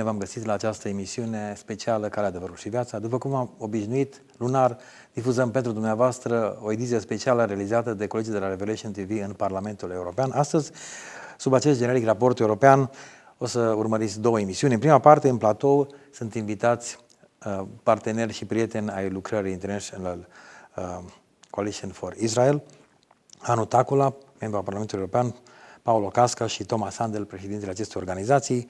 v-am găsit la această emisiune specială Calea Adevarul și Viața. După cum am obișnuit, lunar, difuzăm pentru dumneavoastră o ediție specială realizată de colegii de la Revelation TV în Parlamentul European. Astăzi, sub acest generic Raport European, o să urmăriți două emisiuni. În prima parte, în platou, sunt invitați parteneri și prieteni ai lucrării International Coalition for Israel, Anu Tacula, membru al Parlamentului European, Paulo Casca și Thomas Handel, președintele acestei organizații.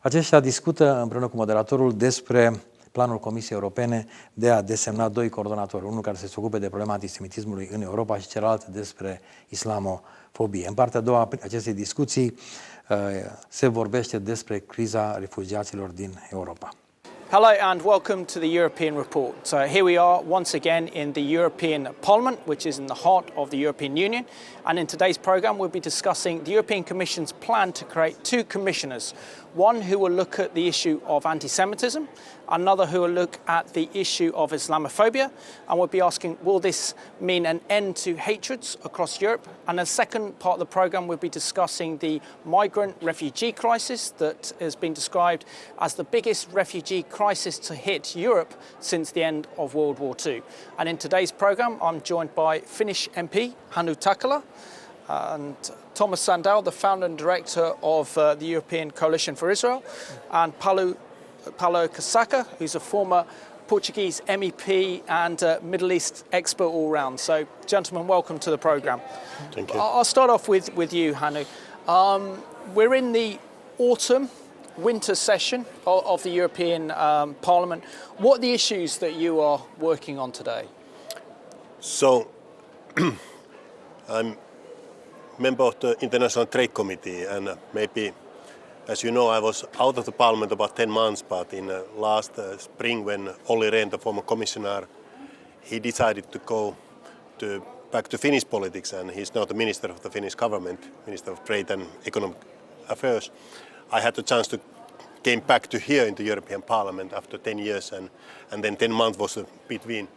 Aceștia discută împreună cu moderatorul despre planul Comisiei Europene de a desemna doi coordonatori, unul care să se ocupe de problema antisemitismului în Europa și celălalt despre islamofobie. În partea a doua a acestei discuții se vorbește despre criza refugiaților din Europa. Hello and welcome to the European Report. Here we are once again in the European Parliament, which is in the heart of the European Union. And in today's programme, we'll be discussing the European Commission's plan to create two commissioners. One who will look at the issue of anti-Semitism, another who will look at the issue of Islamophobia. And we'll be asking, will this mean an end to hatreds across Europe? And in the second part of the programme, we'll be discussing the migrant refugee crisis that has been described as the biggest refugee crisis to hit Europe since the end of World War II. And in today's programme, I'm joined by Finnish MP Hannu Takkala and Thomas Sandel, the founder and director of the European Coalition for Israel, and Paulo Casca, who's a former Portuguese MEP and Middle East expert all round. So, gentlemen, welcome to the programme. Thank you. I'll start off with you, Hannu. We're in the winter session of the European Parliament. What are the issues that you are working on today? So, I'm member of the International Trade Committee, and maybe, as you know, I was out of the Parliament about 10 months, but in last spring when Olli Rehn, the former commissioner, he decided to go back to Finnish politics, and he's now the Minister of the Finnish government, Minister of Trade and Economic Affairs. I had the chance to came back to here in the European Parliament after 10 years, and then 10 months was between.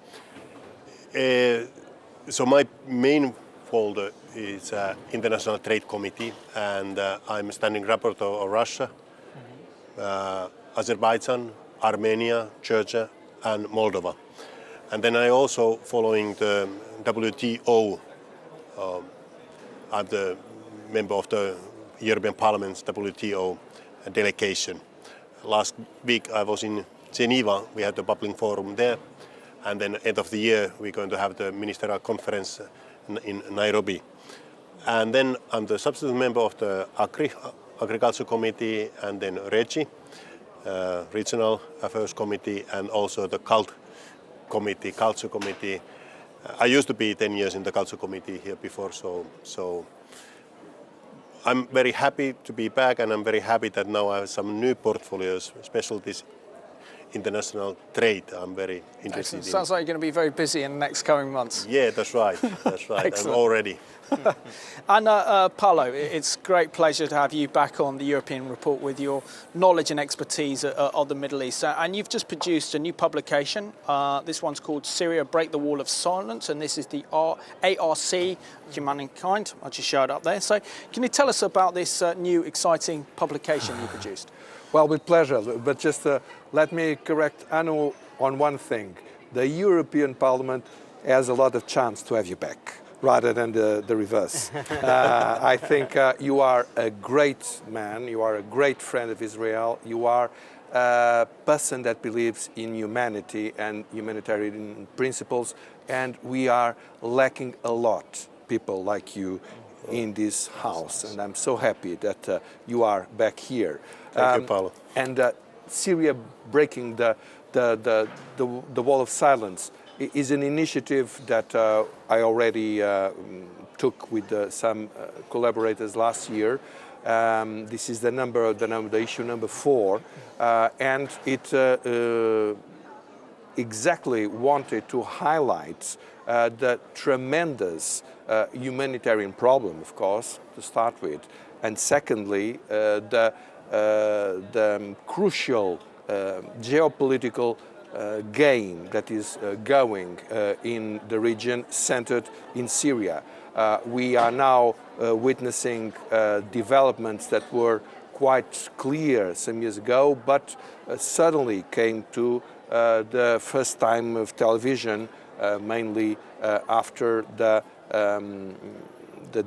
So my main folder is International Trade Committee, and I'm standing rapporteur of Russia, Azerbaijan, Armenia, Georgia, and Moldova. And then I also following the WTO. I'm the member of the European Parliament's WTO delegation. Last week I was in Geneva. We had the public forum there, and then end of the year we're going to have the ministerial conference in Nairobi. And then I'm the substitute member of the Agriculture Committee, and then REGI, Regional Affairs Committee, and also the Culture Committee. I used to be 10 years in the Culture Committee here before, so I'm very happy to be back, and I'm very happy that now I have some new portfolios, specialties, international trade. I'm very interested in. Sounds like you're going to be very busy in the next coming months. Yeah, that's right. That's right. I'm all ready. And Paulo, it's a great pleasure to have you back on the European Report with your knowledge and expertise of the Middle East. And you've just produced a new publication. This one's called Syria Break the Wall of Silence, and this is the ARC Humankind. I'll just show it up there. So can you tell us about this new exciting publication you produced? Well, with pleasure, but just let me correct Anu on one thing. The European Parliament has a lot of chance to have you back, rather than the reverse. I think you are a great man, you are a great friend of Israel, you are a person that believes in humanity and humanitarian principles, and we are lacking a lot people like you in this house, and I'm so happy that you are back here. Thank you, Paulo. And Syria breaking the wall of silence is an initiative that I already took with some collaborators last year. This is the issue number 4, and it exactly wanted to highlight the tremendous humanitarian problem, of course, to start with, and secondly, the crucial geopolitical game that is going in the region centered in Syria. We are now witnessing developments that were quite clear some years ago, but suddenly came to the first time of television, mainly after the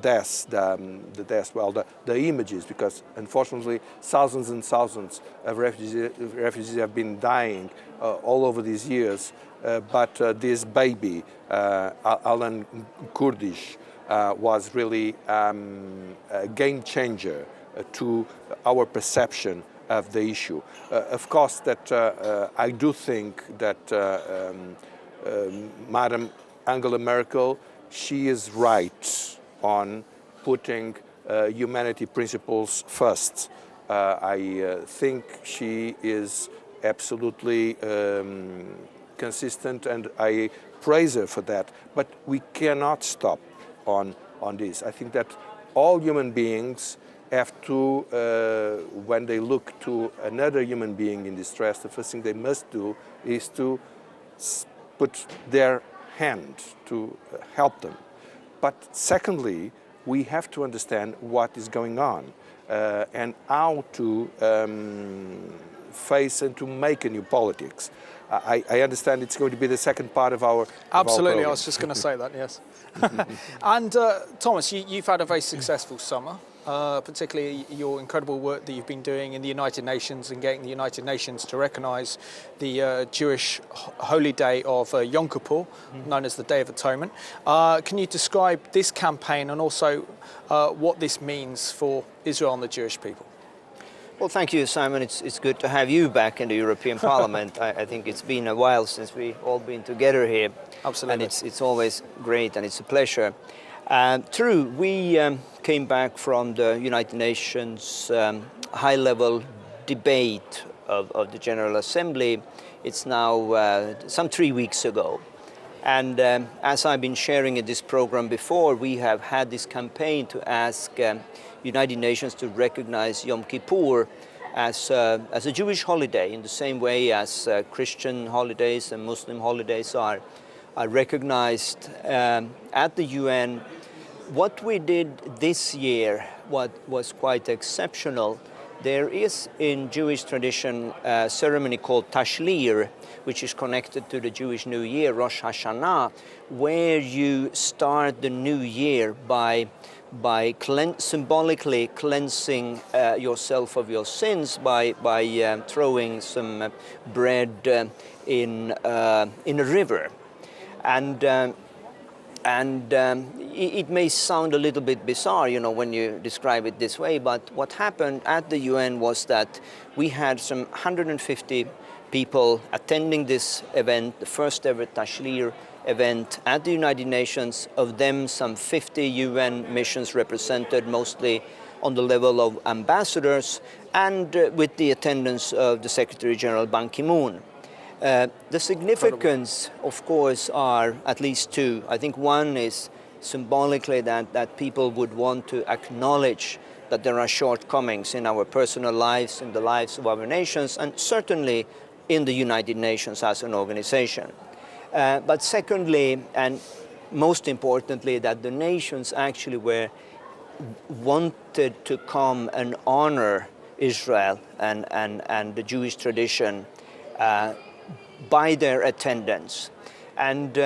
deaths, the images, because unfortunately thousands and thousands of refugees have been dying all over these years. But this baby, Alan Kurdish, was really a game changer to our perception of the issue. Of course, that I do think that Madam Angela Merkel, she is right on putting humanity principles first. I think she is absolutely consistent, and I praise her for that. But we cannot stop on this. I think that all human beings have to, when they look to another human being in distress, the first thing they must do is to put their hand to help them. But secondly, we have to understand what is going on and how to face and to make a new politics. I understand it's going to be the second part of our Absolutely, I was just going to say that, yes. And Thomas, you've had a very successful summer, particularly your incredible work that you've been doing in the United Nations and getting the United Nations to recognise the Jewish holy day of Yom Kippur, known as the Day of Atonement. Can you describe this campaign and also what this means for Israel and the Jewish people? Well, thank you, Simon. It's good to have you back in the European Parliament. I think it's been a while since we've all been together here. Absolutely. And it's always great and it's a pleasure. True, we came back from the United Nations high-level debate of the General Assembly. It's now some 3 weeks ago. And as I've been sharing in this program before, we have had this campaign to ask United Nations to recognize Yom Kippur as a Jewish holiday in the same way as Christian holidays and Muslim holidays are recognized at the UN. What we did this year, what was quite exceptional, there is in Jewish tradition a ceremony called Tashlir, which is connected to the Jewish New Year, Rosh Hashanah, where you start the new year by symbolically cleansing yourself of your sins by throwing some bread in a river. And it may sound a little bit bizarre, you know, when you describe it this way, but what happened at the UN was that we had some 150 people attending this event, the first ever Tashlir event at the United Nations. Of them, some 50 UN missions represented, mostly on the level of ambassadors, and with the attendance of the Secretary General Ban Ki-moon. The significance, of course, are at least two. I think one is symbolically that people would want to acknowledge that there are shortcomings in our personal lives, in the lives of our nations, and certainly in the United Nations as an organization. But secondly, and most importantly, that the nations actually wanted to come and honor Israel and the Jewish tradition by their attendance. And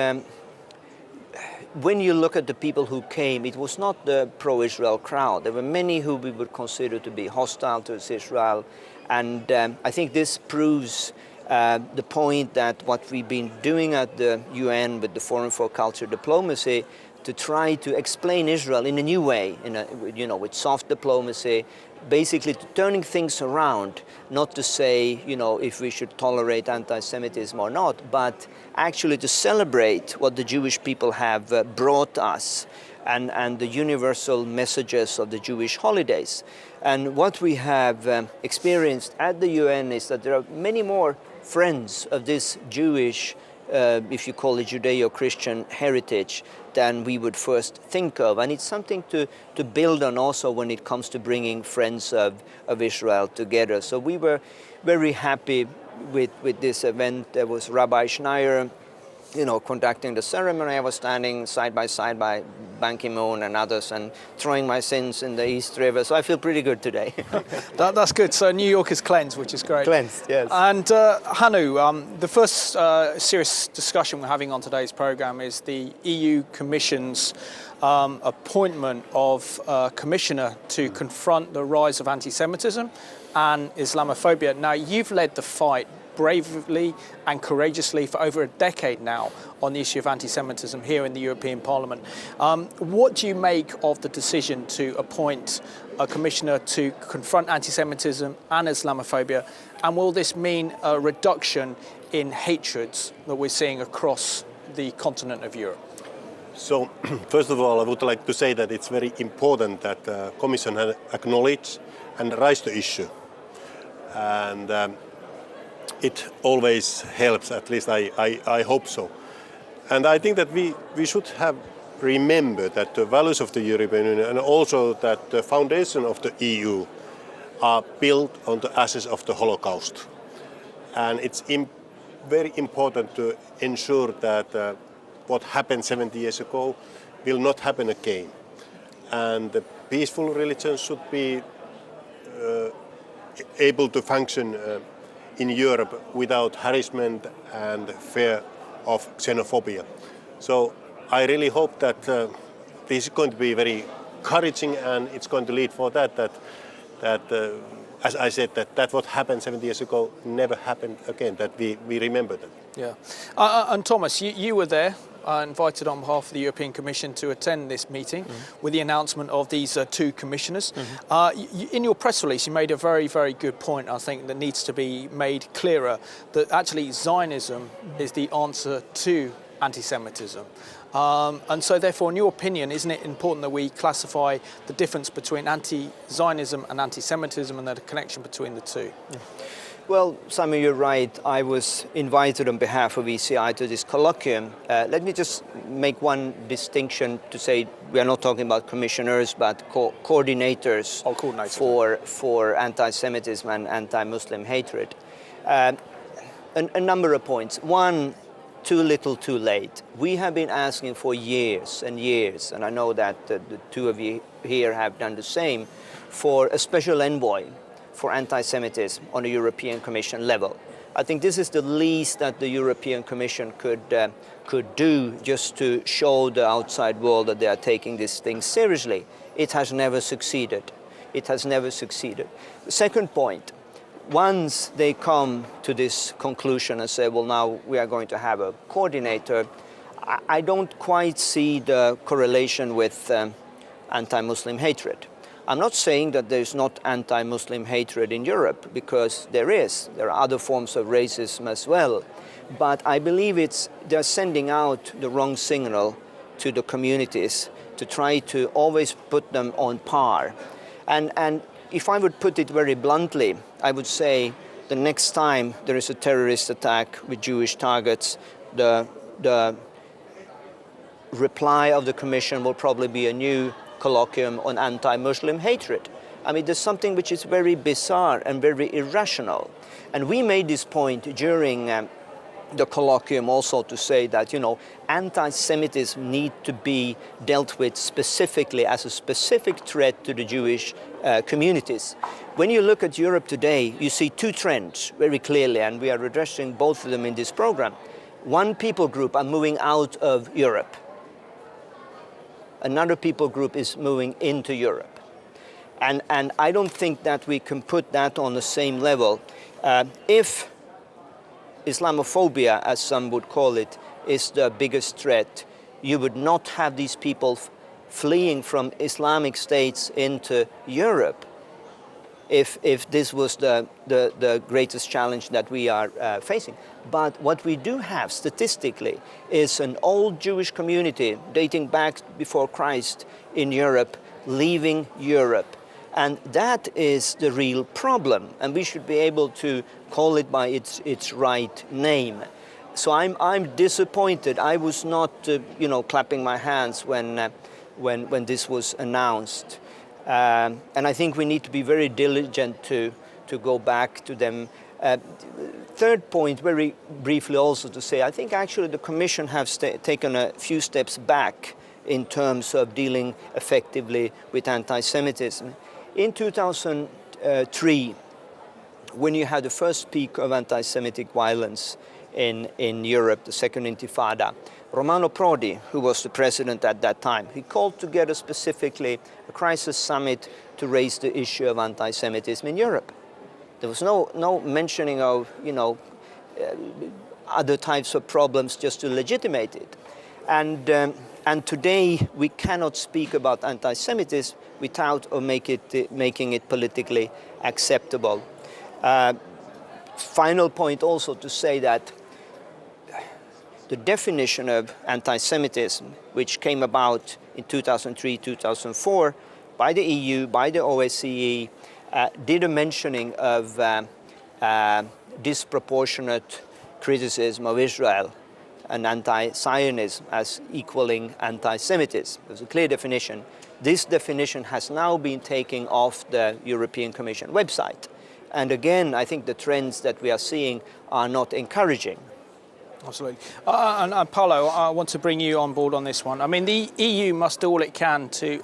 when you look at the people who came, it was not the pro-Israel crowd. There were many who we would consider to be hostile to Israel. And I think this proves the point that what we've been doing at the UN with the Forum for Culture Diplomacy to try to explain Israel in a new way, with soft diplomacy, basically turning things around, not to say, if we should tolerate anti-Semitism or not, but actually to celebrate what the Jewish people have brought us and the universal messages of the Jewish holidays. And what we have experienced at the UN is that there are many more friends of this Jewish, if you call it Judeo-Christian heritage, than we would first think of. And it's something to build on also when it comes to bringing friends of Israel together. So we were very happy with this event. There was Rabbi Schneier conducting the ceremony, I was standing side by Ban Ki-moon and others and throwing my sins in the East River. So I feel pretty good today. That's good. So New York is cleansed, which is great. Cleansed, yes. And Hannu, the first serious discussion we're having on today's programme is the EU Commission's appointment of a commissioner to confront the rise of anti-Semitism and Islamophobia. Now, you've led the fight bravely and courageously for over a decade now on the issue of anti-Semitism here in the European Parliament. What do you make of the decision to appoint a commissioner to confront anti-Semitism and Islamophobia? And will this mean a reduction in hatreds that we're seeing across the continent of Europe? So, first of all, I would like to say that it's very important that the Commission has acknowledged and raised the issue. And it always helps, at least I hope so. And I think that we should have remembered that the values of the European Union and also that the foundation of the EU are built on the ashes of the Holocaust. And it's very important to ensure that what happened 70 years ago will not happen again. And the peaceful religions should be able to function in Europe without harassment and fear of xenophobia. So I really hope that this is going to be very encouraging and it's going to lead for that as I said, that what happened 70 years ago never happened again, that we remember that. Yeah. And Thomas, you were there, invited on behalf of the European Commission to attend this meeting with the announcement of these two commissioners. In your press release, you made a very, very good point, I think, that needs to be made clearer, that actually Zionism is the answer to anti-Semitism. And so therefore, in your opinion, isn't it important that we classify the difference between anti-Zionism and anti-Semitism and the connection between the two? Yeah. Well, Simon, you're right. I was invited on behalf of ECI to this colloquium. Let me just make one distinction to say we are not talking about commissioners, but coordinators for anti-Semitism and anti-Muslim hatred. A number of points. One, too little, too late. We have been asking for years and years, and I know that the two of you here have done the same, for a special envoy for anti-Semitism on a European Commission level. I think this is the least that the European Commission could do just to show the outside world that they are taking this thing seriously. It has never succeeded. It has never succeeded. The second point, once they come to this conclusion and say, well, now we are going to have a coordinator, I don't quite see the correlation with anti-Muslim hatred. I'm not saying that there's not anti-Muslim hatred in Europe, because there is. There are other forms of racism as well. But I believe they're sending out the wrong signal to the communities to try to always put them on par. And if I would put it very bluntly, I would say the next time there is a terrorist attack with Jewish targets, the reply of the Commission will probably be a new colloquium on anti-Muslim hatred. I mean, there's something which is very bizarre and very irrational. And we made this point during the colloquium also to say that, anti-Semitism need to be dealt with specifically as a specific threat to the Jewish communities. When you look at Europe today, you see two trends very clearly, and we are addressing both of them in this program. One people group are moving out of Europe. Another people group is moving into Europe. And I don't think that we can put that on the same level. If Islamophobia, as some would call it, is the biggest threat, you would not have these people fleeing from Islamic states into Europe if this was the greatest challenge that we are facing. But what we do have statistically is an old Jewish community dating back before Christ in Europe, leaving Europe. And that is the real problem, and we should be able to call it by its right name. So I'm disappointed. I was not, clapping my hands when this was announced. And I think we need to be very diligent to go back to them Third point, very briefly also to say, I think actually the Commission has taken a few steps back in terms of dealing effectively with anti-Semitism. In 2003, when you had the first peak of anti-Semitic violence in Europe, the Second Intifada, Romano Prodi, who was the president at that time, he called together specifically a crisis summit to raise the issue of anti-Semitism in Europe. There was no mentioning of, other types of problems just to legitimate it. And today we cannot speak about anti-Semitism without making it politically acceptable. Final point also to say that the definition of anti-Semitism, which came about in 2003-2004 by the EU, by the OSCE, did a mentioning of disproportionate criticism of Israel and anti-Zionism as equaling anti-Semitism. There's a clear definition. This definition has now been taken off the European Commission website. And again, I think the trends that we are seeing are not encouraging. Absolutely. And Paolo, I want to bring you on board on this one. I mean, the EU must do all it can to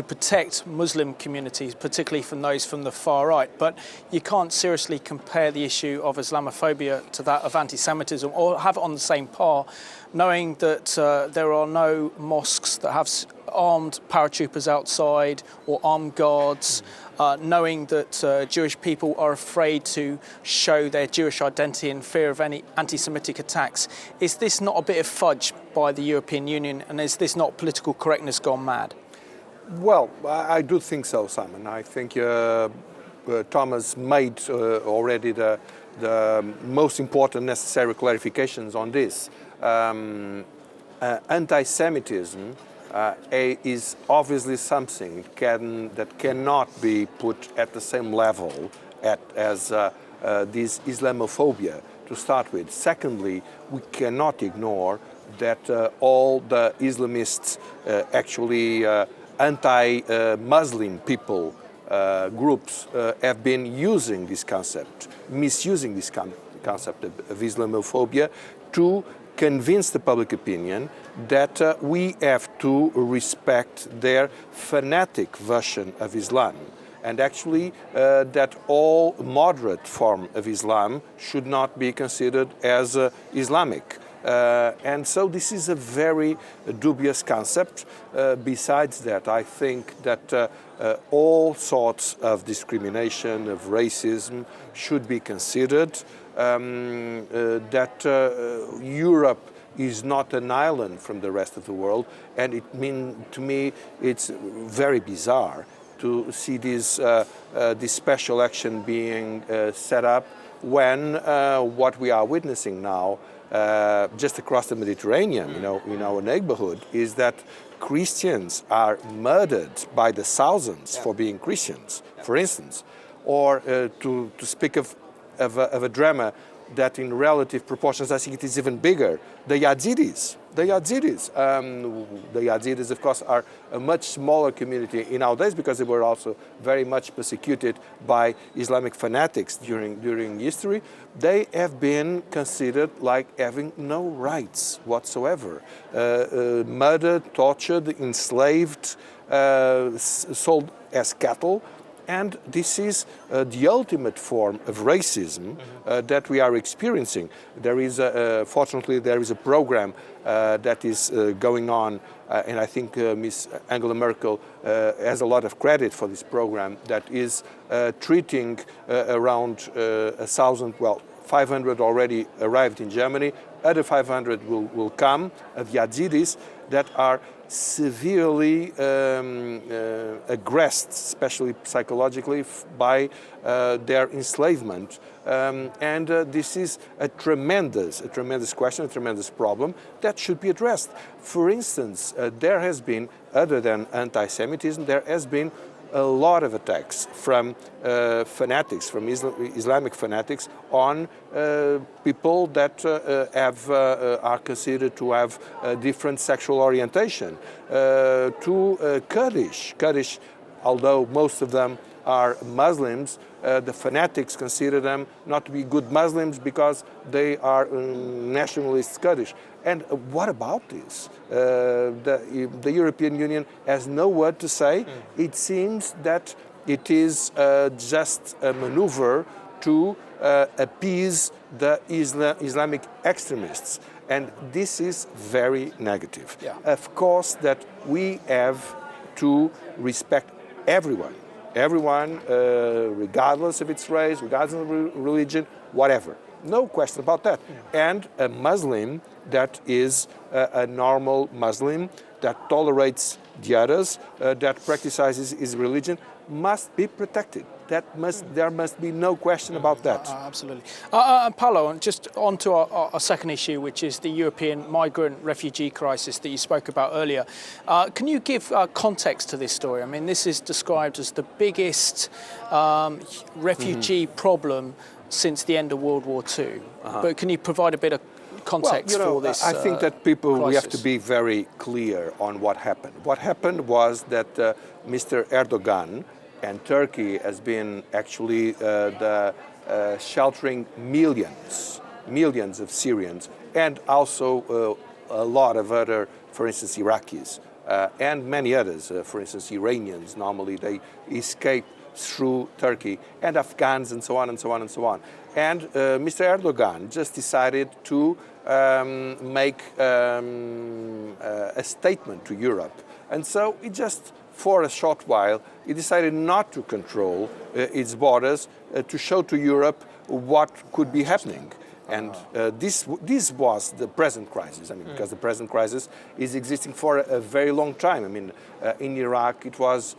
protect Muslim communities, particularly from those from the far right. But you can't seriously compare the issue of Islamophobia to that of anti-Semitism or have it on the same par, knowing that there are no mosques that have armed paratroopers outside or armed guards, knowing that Jewish people are afraid to show their Jewish identity in fear of any anti-Semitic attacks. Is this not a bit of fudge by the European Union, and is this not political correctness gone mad? Well, I do think so, Simon. I think Thomas made already the most important necessary clarifications on this. Anti-Semitism is obviously something that cannot be put at the same level as this Islamophobia to start with. Secondly, we cannot ignore that all the Islamists actually anti-Muslim people groups have been using this concept, misusing this concept of Islamophobia to convince the public opinion that we have to respect their fanatic version of Islam, and actually that all moderate form of Islam should not be considered as Islamic. And so this is a very dubious concept. Besides that, I think that all sorts of discrimination, of racism, should be considered, that Europe is not an island from the rest of the world, and to me it's very bizarre to see this special action being set up when what we are witnessing now just across the Mediterranean, in our neighborhood, is that Christians are murdered by the thousands for being Christians, for instance. Or to speak of a drama that in relative proportions, I think it is even bigger, the Yazidis. The Yazidis, of course, are a much smaller community in our days because they were also very much persecuted by Islamic fanatics during history. They have been considered like having no rights whatsoever. Murdered, tortured, enslaved, sold as cattle. And this is the ultimate form of racism that we are experiencing. Fortunately, there is a program that is going on, and I think Ms. Angela Merkel has a lot of credit for this program, that is treating around 500 already arrived in Germany. Other 500 will come, of Yazidis that are severely aggressed, especially psychologically, by their enslavement. And this is a tremendous question, a tremendous problem that should be addressed. For instance, there has been, other than anti-Semitism, there has been a lot of attacks from fanatics, from Islamic fanatics, on people that are considered to have a different sexual orientation, to Kurdish although most of them are Muslims, the fanatics consider them not to be good Muslims because they are nationalist Kurdish. And what about this? The European Union has no word to say. It seems that it is just a maneuver to appease the Islamic extremists. And this is very negative. Yeah. Of course, that we have to respect everyone, regardless of its race, regardless of religion, whatever. No question about that. And a Muslim that is a normal Muslim, that tolerates the others, that practices his religion, must be protected. There must be no question about that. Absolutely. Paolo, just on to our second issue, which is the European migrant refugee crisis that you spoke about earlier. Can you give context to this story? I mean, this is described as the biggest refugee problem since the end of World War II. But can you provide a bit of context for this I think that we have to crisis? be very clear on what happened. What happened was that Mr. Erdogan and Turkey has been actually sheltering millions of Syrians, and also a lot of other, for instance, Iraqis, and many others, for instance, Iranians. Normally they escape through Turkey, and Afghans, and so on and so on and so on. And Mr. Erdogan just decided to make a statement to Europe. And so he just, for a short while, he decided not to control its borders, to show to Europe what could be happening. And this was the present crisis. I mean, because the present crisis is existing for a very long time. I mean, in Iraq it was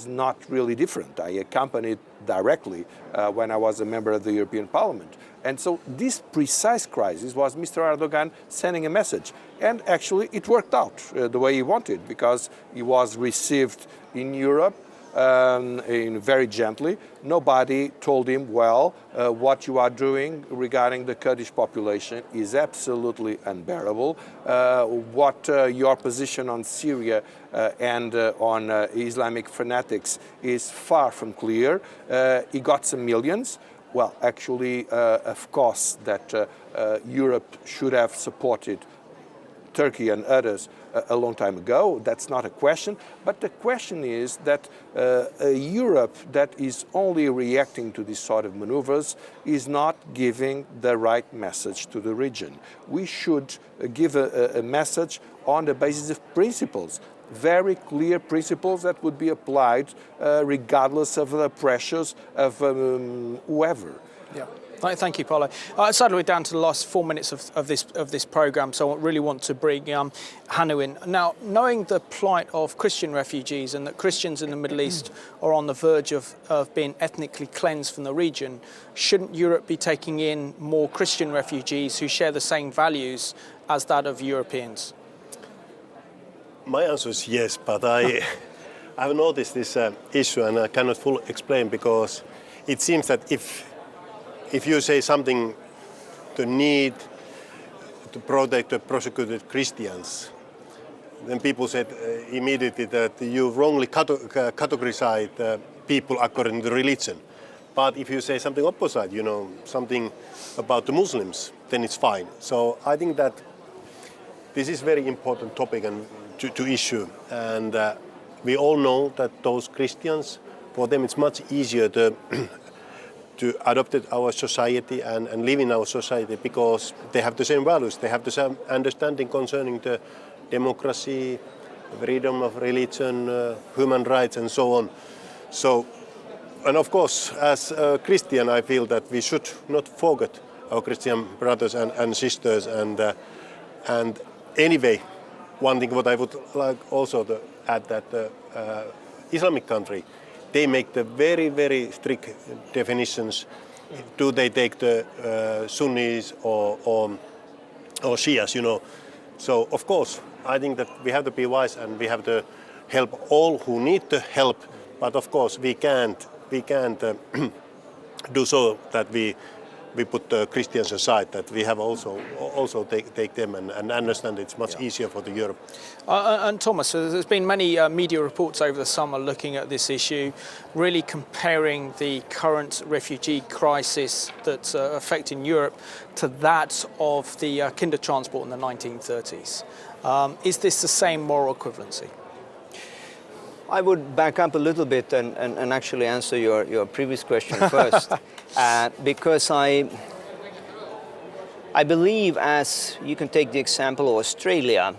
not really different. I accompanied directly when I was a member of the European Parliament. And so this precise crisis was Mr. Erdogan sending a message. And actually it worked out the way he wanted, because he was received in Europe very gently. Nobody told him, well, what you are doing regarding the Kurdish population is absolutely unbearable. What your position on Syria and on Islamic fanatics is far from clear. He got some millions. Well, actually, of course, that Europe should have supported Turkey and others a long time ago. That's not a question. But the question is that a Europe that is only reacting to these sort of maneuvers is not giving the right message to the region. We should give a message on the basis of principles, very clear principles that would be applied regardless of the pressures of whoever. Yeah. Thank you, Paolo. Sadly, we're down to the last 4 minutes of this programme, so I really want to bring Hannu in. Now, knowing the plight of Christian refugees and that Christians in the Middle East are on the verge of being ethnically cleansed from the region, shouldn't Europe be taking in more Christian refugees who share the same values as that of Europeans? My answer is yes, but I have noticed this issue and I cannot fully explain, because it seems that if you say something, the need to protect the persecuted Christians, then people said immediately that you wrongly categorize people according to religion. But if you say something opposite, something about the Muslims, then it's fine. So I think that this is a very important topic and to issue. And we all know that those Christians, for them it's much easier to adopt our society and live in our society, because they have the same values, they have the same understanding concerning the democracy, freedom of religion, human rights and so on. So, and of course, as a Christian, I feel that we should not forget our Christian brothers and sisters. And anyway, one thing what I would like also to add, that Islamic country, they make the very, very strict definitions. Do they take the Sunnis or Shias, So, of course, I think that we have to be wise and we have to help all who need the help. But of course, we can't do so that we we put the Christians aside, that we have also take them and understand it's much easier for the Europe. And Thomas, there's been many media reports over the summer looking at this issue, really comparing the current refugee crisis that's affecting Europe to that of the Kindertransport in the 1930s. Is this the same moral equivalency? I would back up a little bit and actually answer your previous question first, because I believe, as you can take the example of Australia,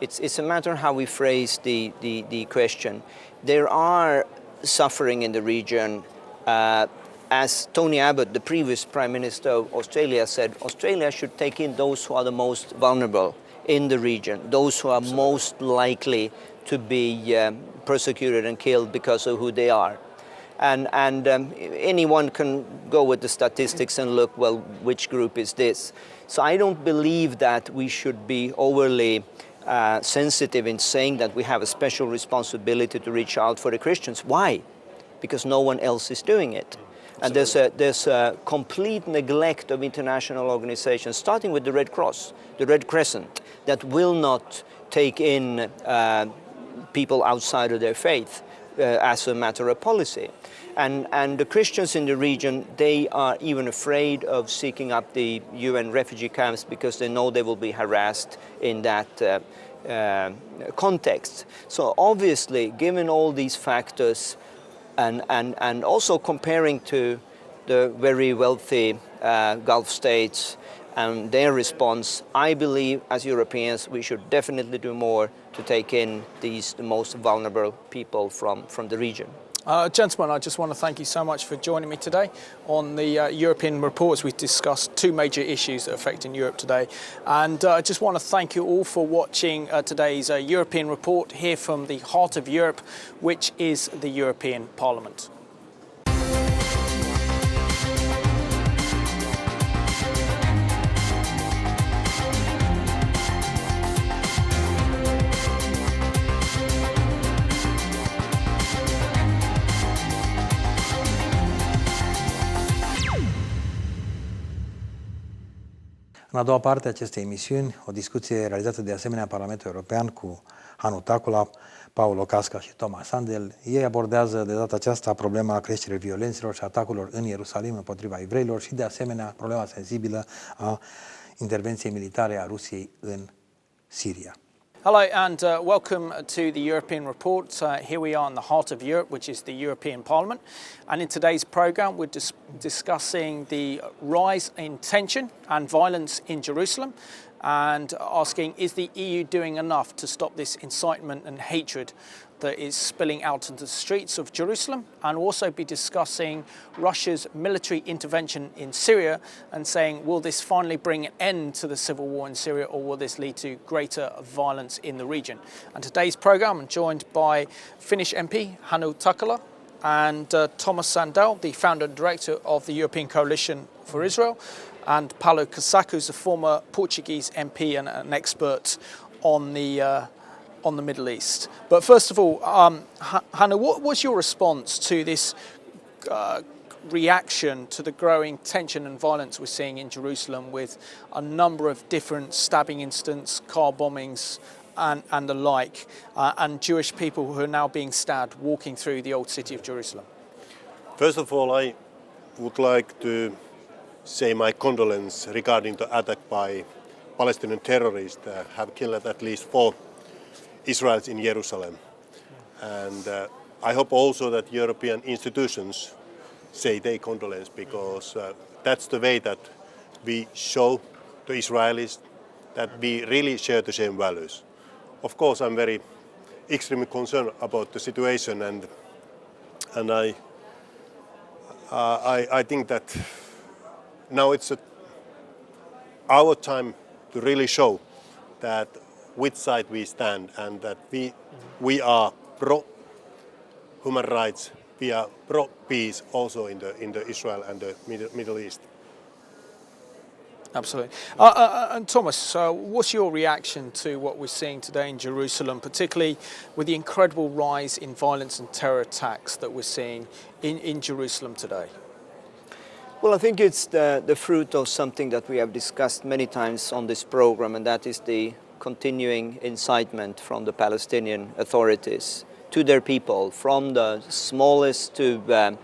it's a matter how we phrase the question. There are suffering in the region. As Tony Abbott, the previous Prime Minister of Australia, said, Australia should take in those who are the most vulnerable in the region, those who are most likely to be persecuted and killed because of who they are. And anyone can go with the statistics and look, well, which group is this? So I don't believe that we should be overly sensitive in saying that we have a special responsibility to reach out for the Christians. Why? Because no one else is doing it. And there's a complete neglect of international organizations, starting with the Red Cross, the Red Crescent, that will not take in people outside of their faith as a matter of policy. And the Christians in the region, they are even afraid of seeking up the UN refugee camps because they know they will be harassed in that context. So obviously, given all these factors, and also comparing to the very wealthy Gulf states and their response, I believe as Europeans we should definitely do more to take in the most vulnerable people from the region. Gentlemen, I just want to thank you so much for joining me today on the European Reports. We've discussed two major issues that are affecting Europe today. And I just want to thank you all for watching today's European Report here from the heart of Europe, which is the European Parliament. În a doua parte a acestei emisiuni, o discuție realizată de asemenea Parlamentul European cu Hannu Takkula, Paolo Casca și Thomas Sandel. Ei abordează de data aceasta problema creșterii violențelor și atacurilor în Ierusalim împotriva evreilor și de asemenea problema sensibilă a intervenției militare a Rusiei în Siria. Hello and welcome to the European Report. Here we are in the heart of Europe, which is the European Parliament. And in today's programme, we're discussing the rise in tension and violence in Jerusalem and asking, is the EU doing enough to stop this incitement and hatred that is spilling out into the streets of Jerusalem, and also be discussing Russia's military intervention in Syria and saying, will this finally bring an end to the civil war in Syria, or will this lead to greater violence in the region? And today's programme, I'm joined by Finnish MP Hannu Takkula and Thomas Sandel, the founder and director of the European Coalition for Israel, and Paolo Casca, who's a former Portuguese MP and an expert on the Middle East. But first of all, Hannu, what was your response to this reaction to the growing tension and violence we're seeing in Jerusalem, with a number of different stabbing incidents, car bombings and the like, and Jewish people who are now being stabbed walking through the old city of Jerusalem? First of all, I would like to say my condolence regarding the attack by Palestinian terrorists that have killed at least 4 Israelis in Jerusalem. And I hope also that European institutions say their condolence, because that's the way that we show the Israelis that we really share the same values. Of course, I'm very extremely concerned about the situation, and I think that now it's our time to really show that which side we stand, and that we are pro human rights, we are pro peace also in the Israel and the Middle East. Absolutely. And Thomas, what's your reaction to what we're seeing today in Jerusalem, particularly with the incredible rise in violence and terror attacks that we're seeing in Jerusalem today? Well, I think it's the fruit of something that we have discussed many times on this program, and that is the continuing incitement from the Palestinian authorities to their people, from the smallest to the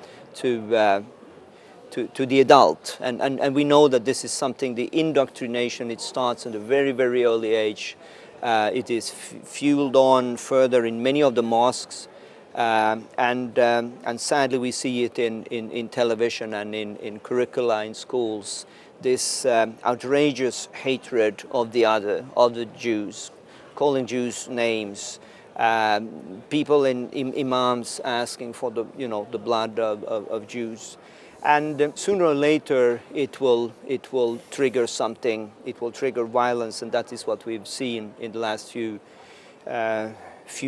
adult. And we know that this is something, the indoctrination, it starts at a very, very early age. It is fueled on further in many of the mosques. And sadly we see it in television and in curricula in schools, this outrageous hatred of the other, of the Jews, calling Jews names, people in imams asking for the, the blood of Jews. And sooner or later it will trigger something, it will trigger violence, and that is what we've seen in the last few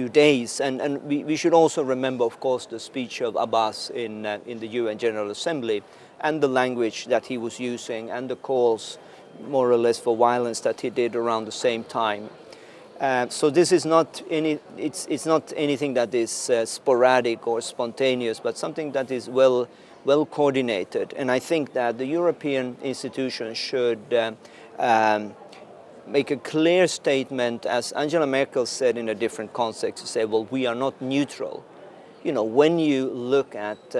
days. And we should also remember, of course, the speech of Abbas in the UN General Assembly, and the language that he was using, and the calls, more or less, for violence that he did around the same time. So this is not it's not anything that is sporadic or spontaneous, but something that is well coordinated. And I think that the European institutions should make a clear statement, as Angela Merkel said in a different context, to say, well, we are not neutral. When you look at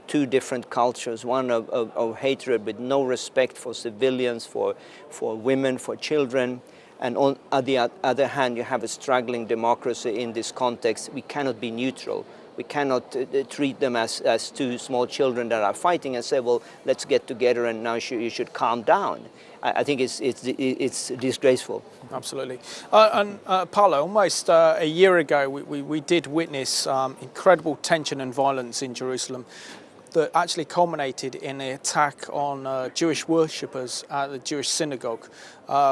two different cultures, one of hatred with no respect for civilians, for women, for children, and on the other hand, you have a struggling democracy in this context, we cannot be neutral. We cannot treat them as two small children that are fighting and say, well, let's get together and now you should calm down. I think it's disgraceful. Absolutely. Paolo, almost a year ago, we did witness incredible tension and violence in Jerusalem that actually culminated in an attack on Jewish worshippers at the Jewish synagogue,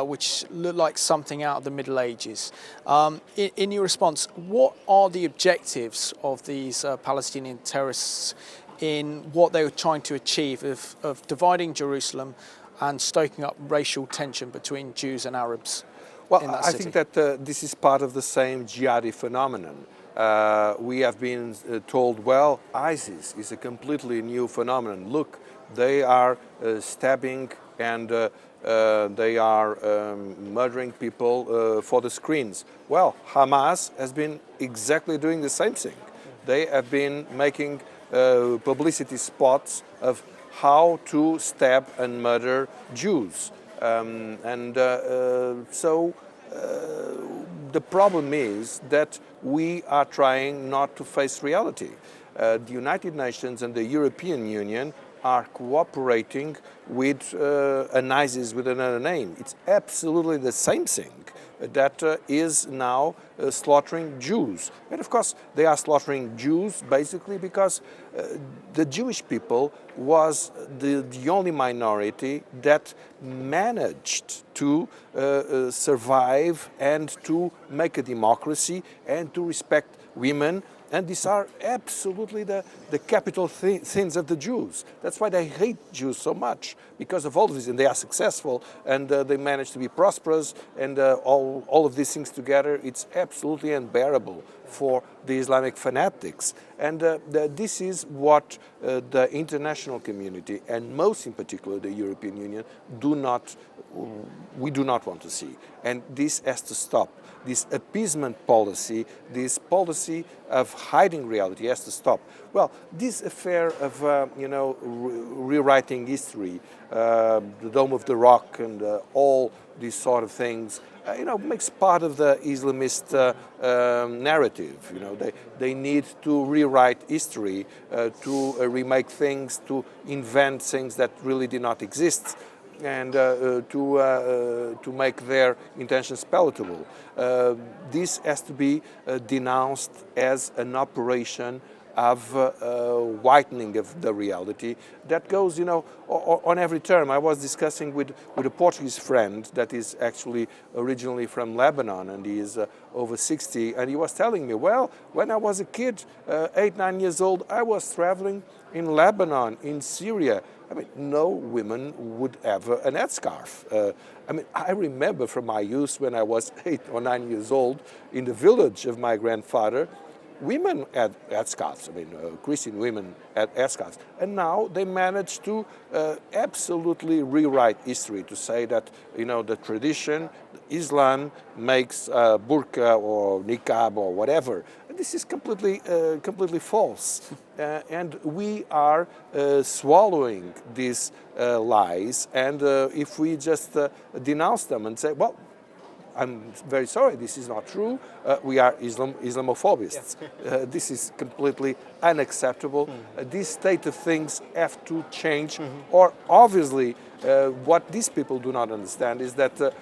which looked like something out of the Middle Ages. In your response, what are the objectives of these Palestinian terrorists in what they were trying to achieve of dividing Jerusalem and stoking up racial tension between Jews and Arabs in that city? I think that this is part of the same jihadi phenomenon. We have been told, well, ISIS is a completely new phenomenon. Look, they are stabbing and they are murdering people for the screens. Well, Hamas has been exactly doing the same thing. They have been making publicity spots of how to stab and murder Jews. So the problem is that we are trying not to face reality. The United Nations and the European Union are cooperating with an ISIS with another name. It's absolutely the same thing that is now slaughtering Jews. And of course, they are slaughtering Jews basically because the Jewish people was the only minority that managed to survive and to make a democracy and to respect women. And these are absolutely the capital sins of the Jews. That's why they hate Jews so much, because of all of this. And they are successful, and they manage to be prosperous, and all of these things together, it's absolutely unbearable for the Islamic fanatics. And this is what the international community, and most in particular the European Union, we do not want to see. And this has to stop. This appeasement policy, this policy of hiding reality has to stop. Well, this affair of, rewriting history, the Dome of the Rock and all these sort of things, makes part of the Islamist narrative. They need to rewrite history, to remake things, to invent things that really did not exist, and to make their intentions palatable. This has to be denounced as an operation of whitening of the reality that goes, on every term. I was discussing with a Portuguese friend that is actually originally from Lebanon, and he is over 60, and he was telling me, well, when I was a kid, 8, 9 years old, I was traveling in Lebanon, in Syria. I mean, no women would have an headscarf. I remember from my youth when I was 8 or 9 years old in the village of my grandfather, women had headscarves, I mean, Christian women had headscarves. And now they managed to absolutely rewrite history to say that, you know, the tradition, Islam makes burqa or niqab or whatever. This is completely false. And we are swallowing these lies. And if we just denounce them and say, well, I'm very sorry, this is not true. We are Islamophobists. This is completely unacceptable. This state of things have to change. Or obviously, what these people do not understand is that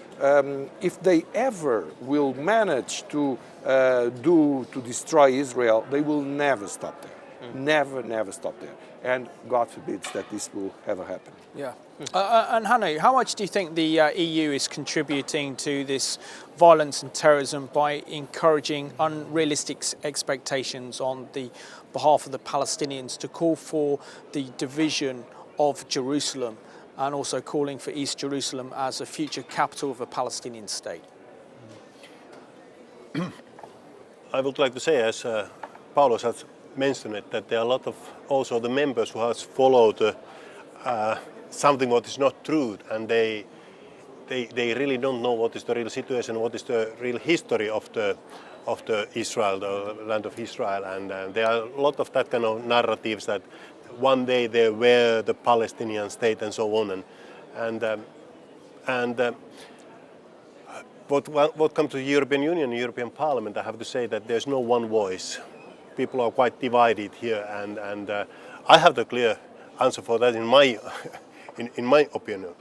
if they ever will manage to destroy Israel, they will never stop there. Never stop there. And God forbids that this will ever happen. Yeah. And Hannu, how much do you think the EU is contributing to this violence and terrorism by encouraging unrealistic expectations on the behalf of the Palestinians to call for the division of Jerusalem and also calling for East Jerusalem as a future capital of a Palestinian state? I would like to say, as Paulos has mentioned it, that there are a lot of also the members who has followed something what is not true, and they really don't know what is the real situation, what is the real history of the Israel, the land of Israel, and there are a lot of that kind of narratives that one day there were the Palestinian state and so on, and what comes to the European Union, European Parliament, I have to say that there's no one voice. People are quite divided here, and I have the clear answer for that in my in my opinion.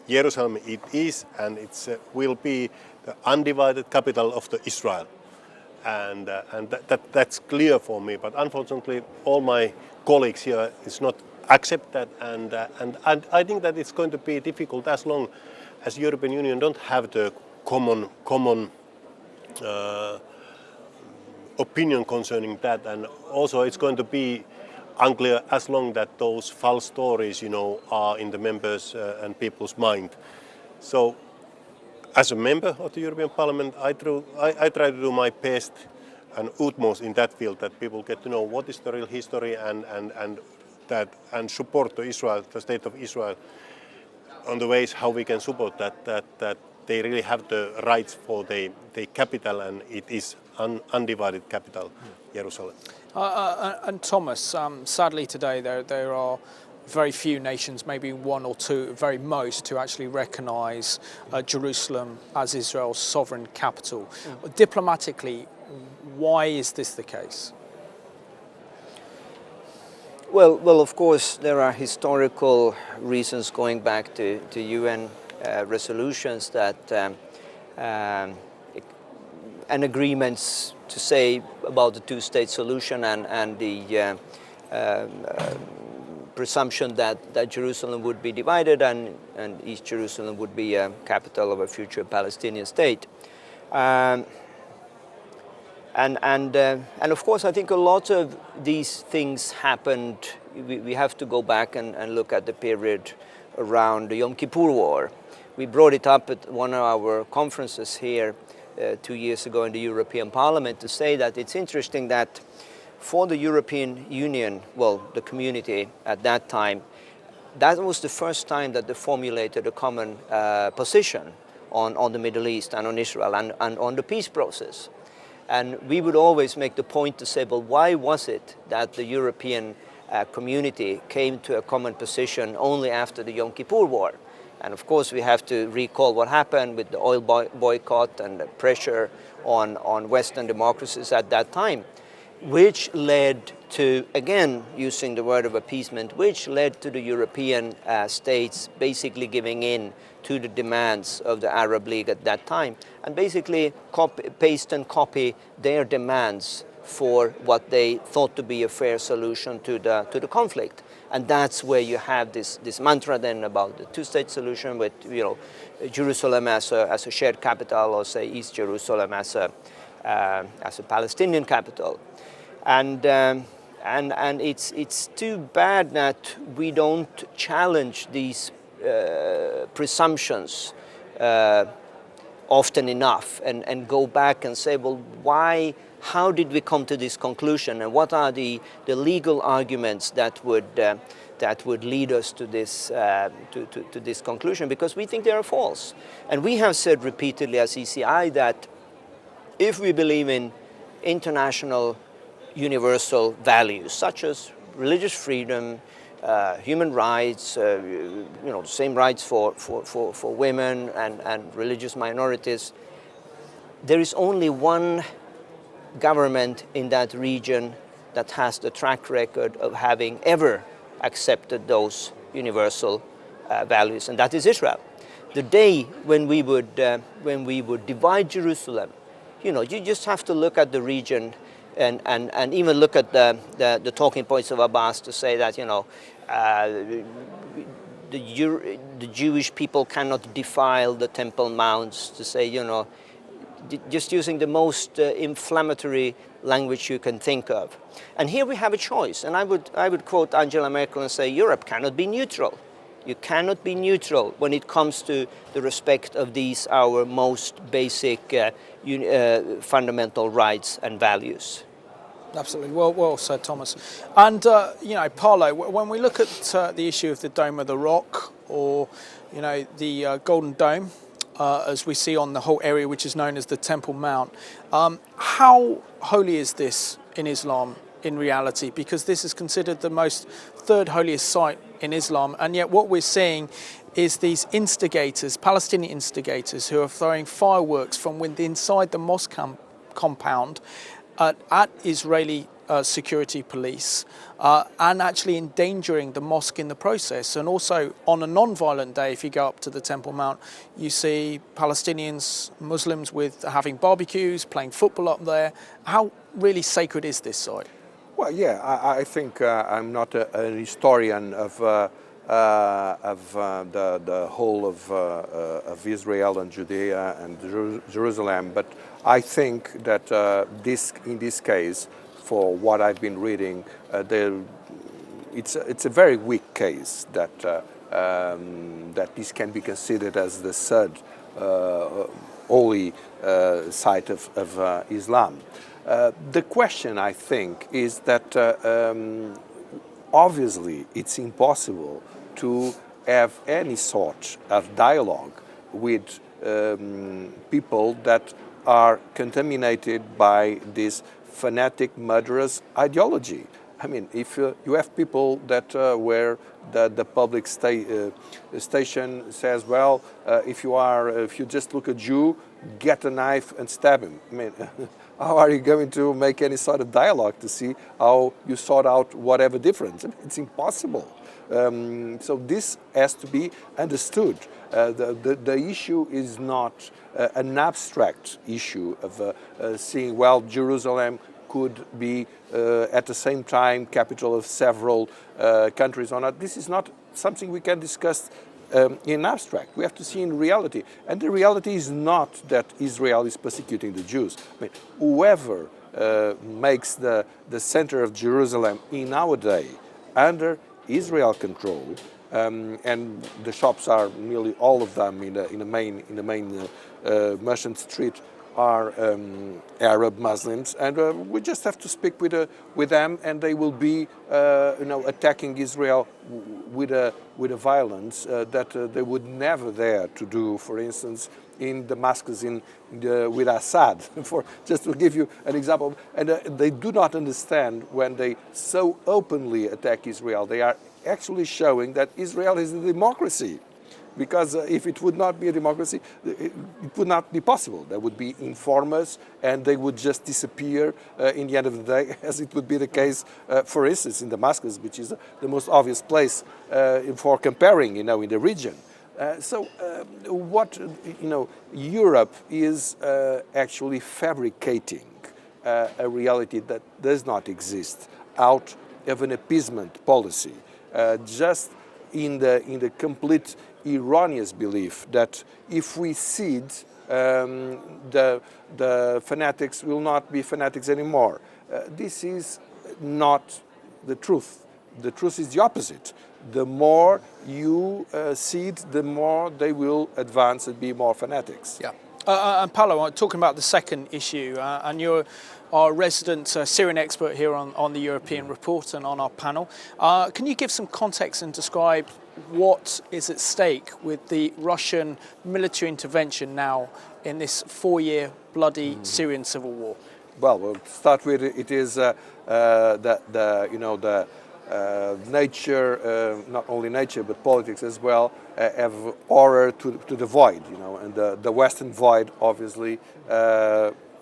Jerusalem it is, and it will be the undivided capital of the Israel, and that's clear for me. But unfortunately, all my colleagues here is not accept that, and I think that it's going to be difficult as long as European Union don't have the common opinion concerning that, and also it's going to be unclear as long that those false stories, you know, are in the members and people's mind. So, as a member of the European Parliament, I try to do my best and utmost in that field, that people get to know what is the real history and support the Israel, the state of Israel, on the ways how we can support that they really have the rights for the capital, and it is undivided capital, Jerusalem. And Thomas, sadly today there are very few nations, maybe one or two, very most, to actually recognise Jerusalem as Israel's sovereign capital. Diplomatically, why is this the case? Well, of course, there are historical reasons going back to UN resolutions that and agreements to say about the two-state solution and the presumption that Jerusalem would be divided and East Jerusalem would be a capital of a future Palestinian state. And of course, I think a lot of these things happened. We have to go back and look at the period around the Yom Kippur War. We brought it up at one of our conferences here 2 years ago in the European Parliament to say that it's interesting that for the European Union, well, the community at that time, that was the first time that they formulated a common position on the Middle East and on Israel and on the peace process. And we would always make the point to say, well, why was it that the European community came to a common position only after the Yom Kippur War? And of course, we have to recall what happened with the oil boycott and the pressure on Western democracies at that time, which led to, again, using the word of appeasement, which led to the European states basically giving in to the demands of the Arab League at that time, and basically paste and copy their demands for what they thought to be a fair solution to the conflict. And that's where you have this mantra then about the two-state solution with, you know, Jerusalem as a shared capital, or say East Jerusalem as a Palestinian capital. And it's too bad that we don't challenge these presumptions often enough and go back and say, well, why, how did we come to this conclusion, and what are the legal arguments that would lead us to this to this conclusion, because we think they are false. And we have said repeatedly as ECI that if we believe in international universal values such as religious freedom, human rights, the same rights for women and religious minorities, there is only one government in that region that has the track record of having ever accepted those universal values, and that is Israel. The day when we would divide Jerusalem, you just have to look at the region and even look at the talking points of Abbas to say that the Jewish people cannot defile the Temple Mounts, to say just using the most inflammatory language you can think of. And here we have a choice, and I would quote Angela Merkel and say, Europe cannot be neutral. You cannot be neutral when it comes to the respect of these, our most basic fundamental rights and values. Absolutely. Well said, Thomas. And, Paolo, when we look at the issue of the Dome of the Rock, or, the Golden Dome, as we see on the whole area which is known as the Temple Mount, how holy is this in Islam in reality? Because this is considered the most third holiest site in Islam, and yet what we're seeing is these instigators, Palestinian instigators, who are throwing fireworks from inside the mosque compound at Israeli security police, and actually endangering the mosque in the process. And also on a non-violent day, if you go up to the Temple Mount, you see Palestinians, Muslims having barbecues, playing football up there. How really sacred is this site? Well, yeah, I think I'm not a historian of the whole of Israel and Judea and Jerusalem, but I think that in this case, for what I've been reading, it's a very weak case that this can be considered as the third holy site of Islam. The question, I think, is that obviously it's impossible to have any sort of dialogue with people that are contaminated by this fanatic murderous ideology. I mean, if you have people that where the public station says, well, if you just look a Jew, get a knife and stab him. I mean, how are you going to make any sort of dialogue to see how you sort out whatever difference? It's impossible. So this has to be understood. The issue is not an abstract issue of seeing, well, Jerusalem could be at the same time capital of several countries or not. This is not something we can discuss in abstract. We have to see in reality. And the reality is not that Israel is persecuting the Jews. I mean, whoever makes the center of Jerusalem in our day under Israel control, and the shops are nearly all of them in the main merchant street are Arab Muslims, and we just have to speak with them, and they will be attacking Israel with a violence that they would never dare to do, for instance, in Damascus with Assad, just to give you an example. And they do not understand when they so openly attack Israel. They are actually showing that Israel is a democracy. Because if it would not be a democracy, it would not be possible. There would be informers, and they would just disappear in the end of the day, as it would be the case, for instance, in Damascus, which is the most obvious place for comparing, in the region. Europe is actually fabricating a reality that does not exist out of an appeasement policy, just in the complete erroneous belief that if we cede, the fanatics will not be fanatics anymore. This is not the truth. The truth is the opposite. The more you cede, the more they will advance and be more fanatics. Yeah. And Paolo, talking about the second issue, and you're our resident Syrian expert here on the European Report and on our panel. Can you give some context and describe what is at stake with the Russian military intervention now in this 4-year bloody Syrian civil war? Well, we'll start with it is the nature, not only nature but politics as well, have horror to the void, and the Western void obviously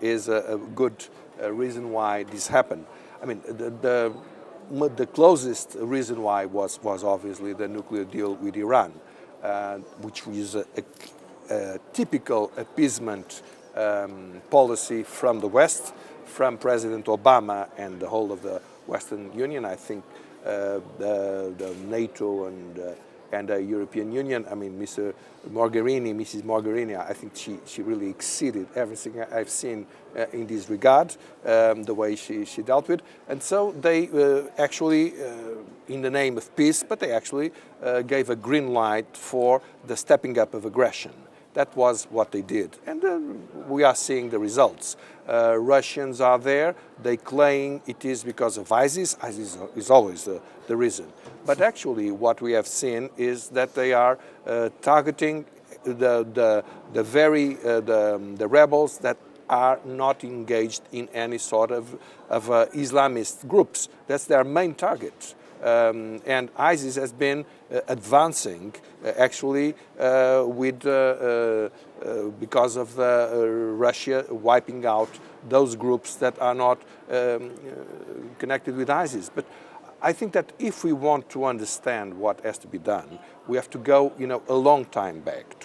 is a good reason why this happened. I mean, the closest reason why was obviously the nuclear deal with Iran, which was a typical appeasement policy from the West, from President Obama and the whole of the Western Union. I think the NATO and the European Union, I mean, Mrs. Mogherini, I think she really exceeded everything I've seen in this regard, the way she dealt with. And so they actually, in the name of peace, but they actually gave a green light for the stepping up of aggression. That was what they did, and we are seeing the results. Russians are there. They claim it is because of ISIS. ISIS is always the reason. But actually what we have seen is that they are targeting the rebels that are not engaged in any sort of Islamist groups. That's their main target. And ISIS has been advancing actually because of Russia wiping out those groups that are not connected with ISIS. But I think that if we want to understand what has to be done, we have to go, a long time back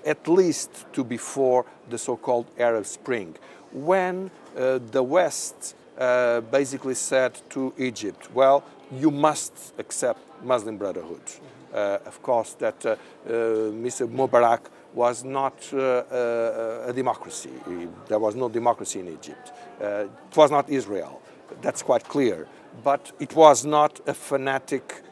at least to before the so-called Arab Spring, when the West basically said to Egypt, well, you must accept Muslim Brotherhood. Of course, that Mr. Mubarak was not a democracy. There was no democracy in Egypt. It was not Israel. That's quite clear. But it was not a fanatic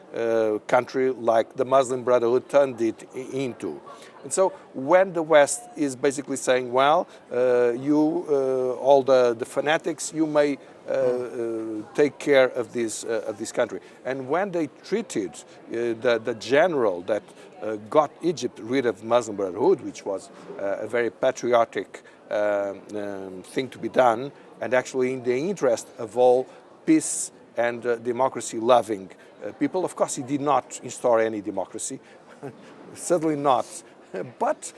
country like the Muslim Brotherhood turned it into. And so when the West is basically saying, well, all the fanatics, you may take care of this country. And when they treated the general that got Egypt rid of Muslim Brotherhood, which was a very patriotic thing to be done, and actually in the interest of all peace and democracy-loving people. Of course, he did not install any democracy, certainly not. But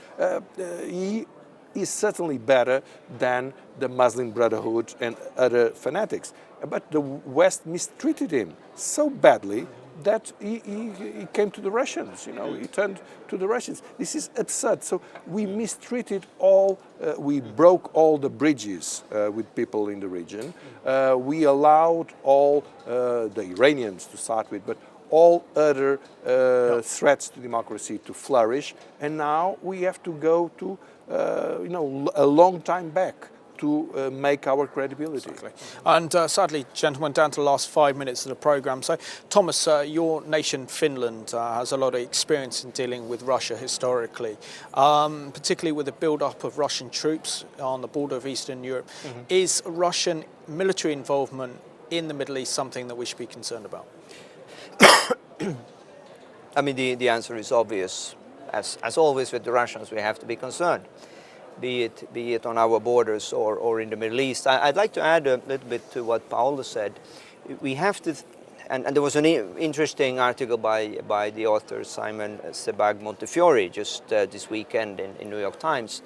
he is certainly better than the Muslim Brotherhood and other fanatics. But the West mistreated him so badly that he came to the Russians, he turned to the Russians. This is absurd. So we mistreated we broke all the bridges with people in the region. We allowed all the Iranians to start with, but all other threats to democracy to flourish. And now we have to go to, a long time back to make our credibility. Exactly. And sadly, gentlemen, down to the last 5 minutes of the programme. So, Thomas, your nation, Finland, has a lot of experience in dealing with Russia historically, particularly with the build-up of Russian troops on the border of Eastern Europe. Mm-hmm. Is Russian military involvement in the Middle East something that we should be concerned about? I mean, the answer is obvious. As always with the Russians, we have to be concerned, be it on our borders or in the Middle East. I'd like to add a little bit to what Paolo said. We have to, and there was an interesting article by the author Simon Sebag Montefiore just this weekend in New York Times,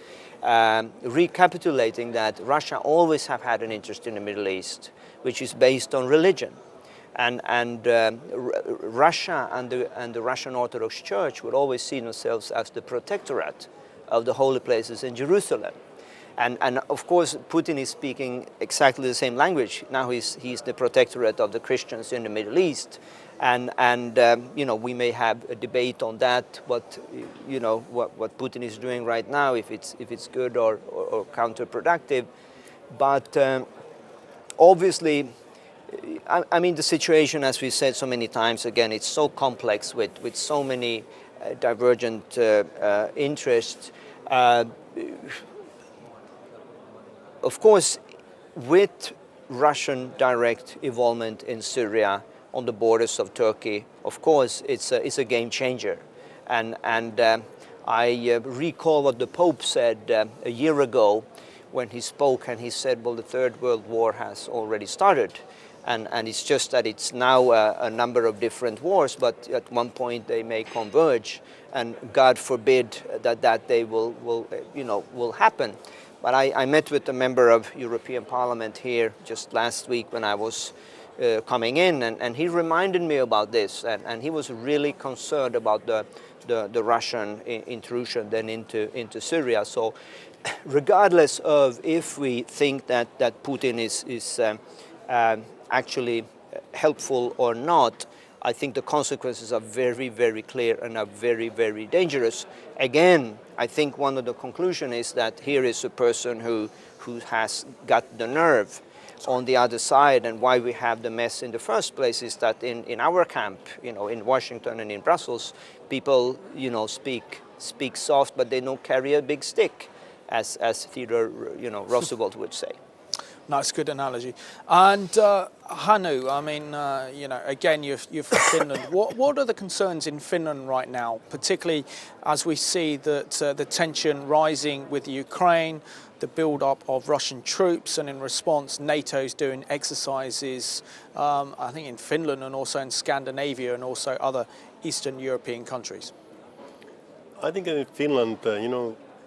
recapitulating that Russia always have had an interest in the Middle East, which is based on religion. And Russia and the Russian Orthodox Church would always see themselves as the protectorate of the holy places in Jerusalem. And of course, Putin is speaking exactly the same language. Now he's the protectorate of the Christians in the Middle East. And we may have a debate on that, what Putin is doing right now, if it's good or counterproductive. But obviously, I mean, the situation, as we said so many times, again, it's so complex with so many divergent interests. Of course, with Russian direct involvement in Syria on the borders of Turkey, of course, it's a game changer. And I recall what the Pope said a year ago when he spoke, and he said, well, the Third World War has already started. And it's just that it's now a number of different wars, but at one point they may converge, and God forbid that they will happen. But I met with a member of European Parliament here just last week when I was coming in, and he reminded me about this, and he was really concerned about the Russian intrusion then into Syria. So regardless of if we think that Putin is actually helpful or not, I think the consequences are very, very clear and are very, very dangerous. Again, I think one of the conclusions is that here is a person who has got the nerve on the other side, and why we have the mess in the first place is that in our camp, in Washington and in Brussels, people, speak soft, but they don't carry a big stick, as Theodore, Roosevelt would say. Nice, good analogy. And Hannu, I mean, again, you're from Finland. What are the concerns in Finland right now, particularly as we see that the tension rising with Ukraine, the build-up of Russian troops, and in response, NATO's doing exercises, I think in Finland and also in Scandinavia and also other Eastern European countries? I think in Finland,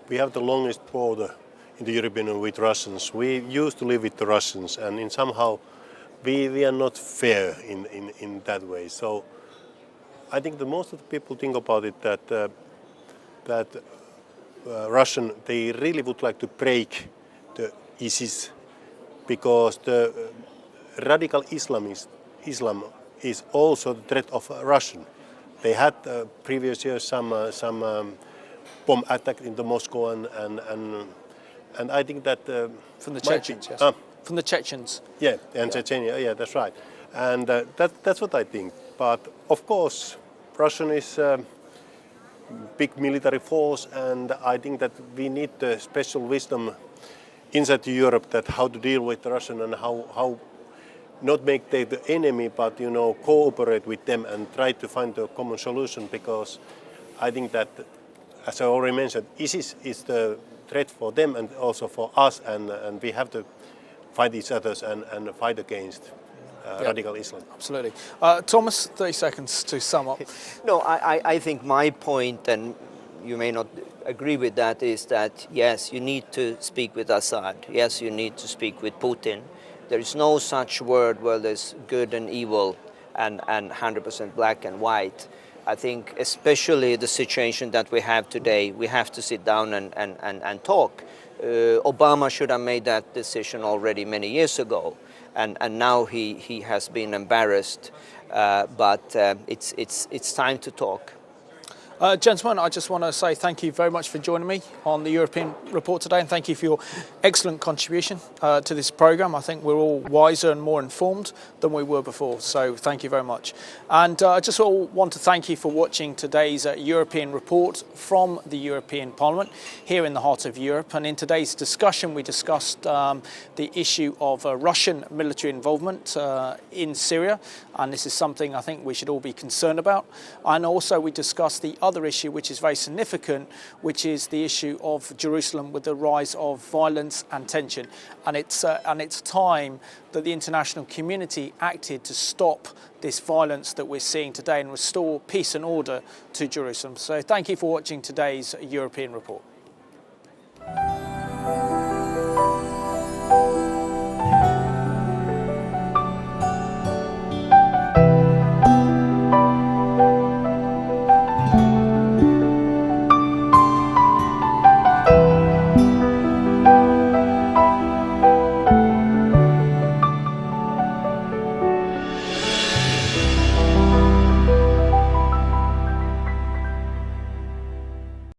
we have the longest border in the European Union with Russians. We used to live with the Russians, and in somehow we are not fair in that way. So I think that most of the people think about it that Russian, they really would like to break the ISIS, because the radical Islam is also the threat of Russian. They had previous years some bomb attack in the Moscow and I think that from the Chechens, yes. From the Chechens. Yeah, and Chechnya, yeah, that's right. And that's what I think. But of course, Russian is a big military force, and I think that we need the special wisdom inside Europe that how to deal with Russian and how not make them the enemy, but cooperate with them and try to find a common solution. Because I think that, as I already mentioned, ISIS is the threat for them and also for us, and we have to fight each other and fight against radical Islam. Absolutely. Thomas, 30 seconds to sum up. No, I think my point, and you may not agree with that, is that yes, you need to speak with Assad. Yes, you need to speak with Putin. There is no such word where there's good and evil and 100% black and white. I think especially the situation that we have today, we have to sit down and talk. Obama should have made that decision already many years ago, and now he has been embarrassed. But it's time to talk. Gentlemen, I just want to say thank you very much for joining me on the European Report today, and thank you for your excellent contribution to this programme. I think we're all wiser and more informed than we were before, so thank you very much. And I just want to thank you for watching today's European Report from the European Parliament here in the heart of Europe. And in today's discussion, we discussed the issue of Russian military involvement in Syria, and this is something I think we should all be concerned about. And also we discussed the other issue, which is very significant, which is the issue of Jerusalem with the rise of violence and tension. And it's time that the international community acted to stop this violence that we're seeing today and restore peace and order to Jerusalem. So thank you for watching today's European Report.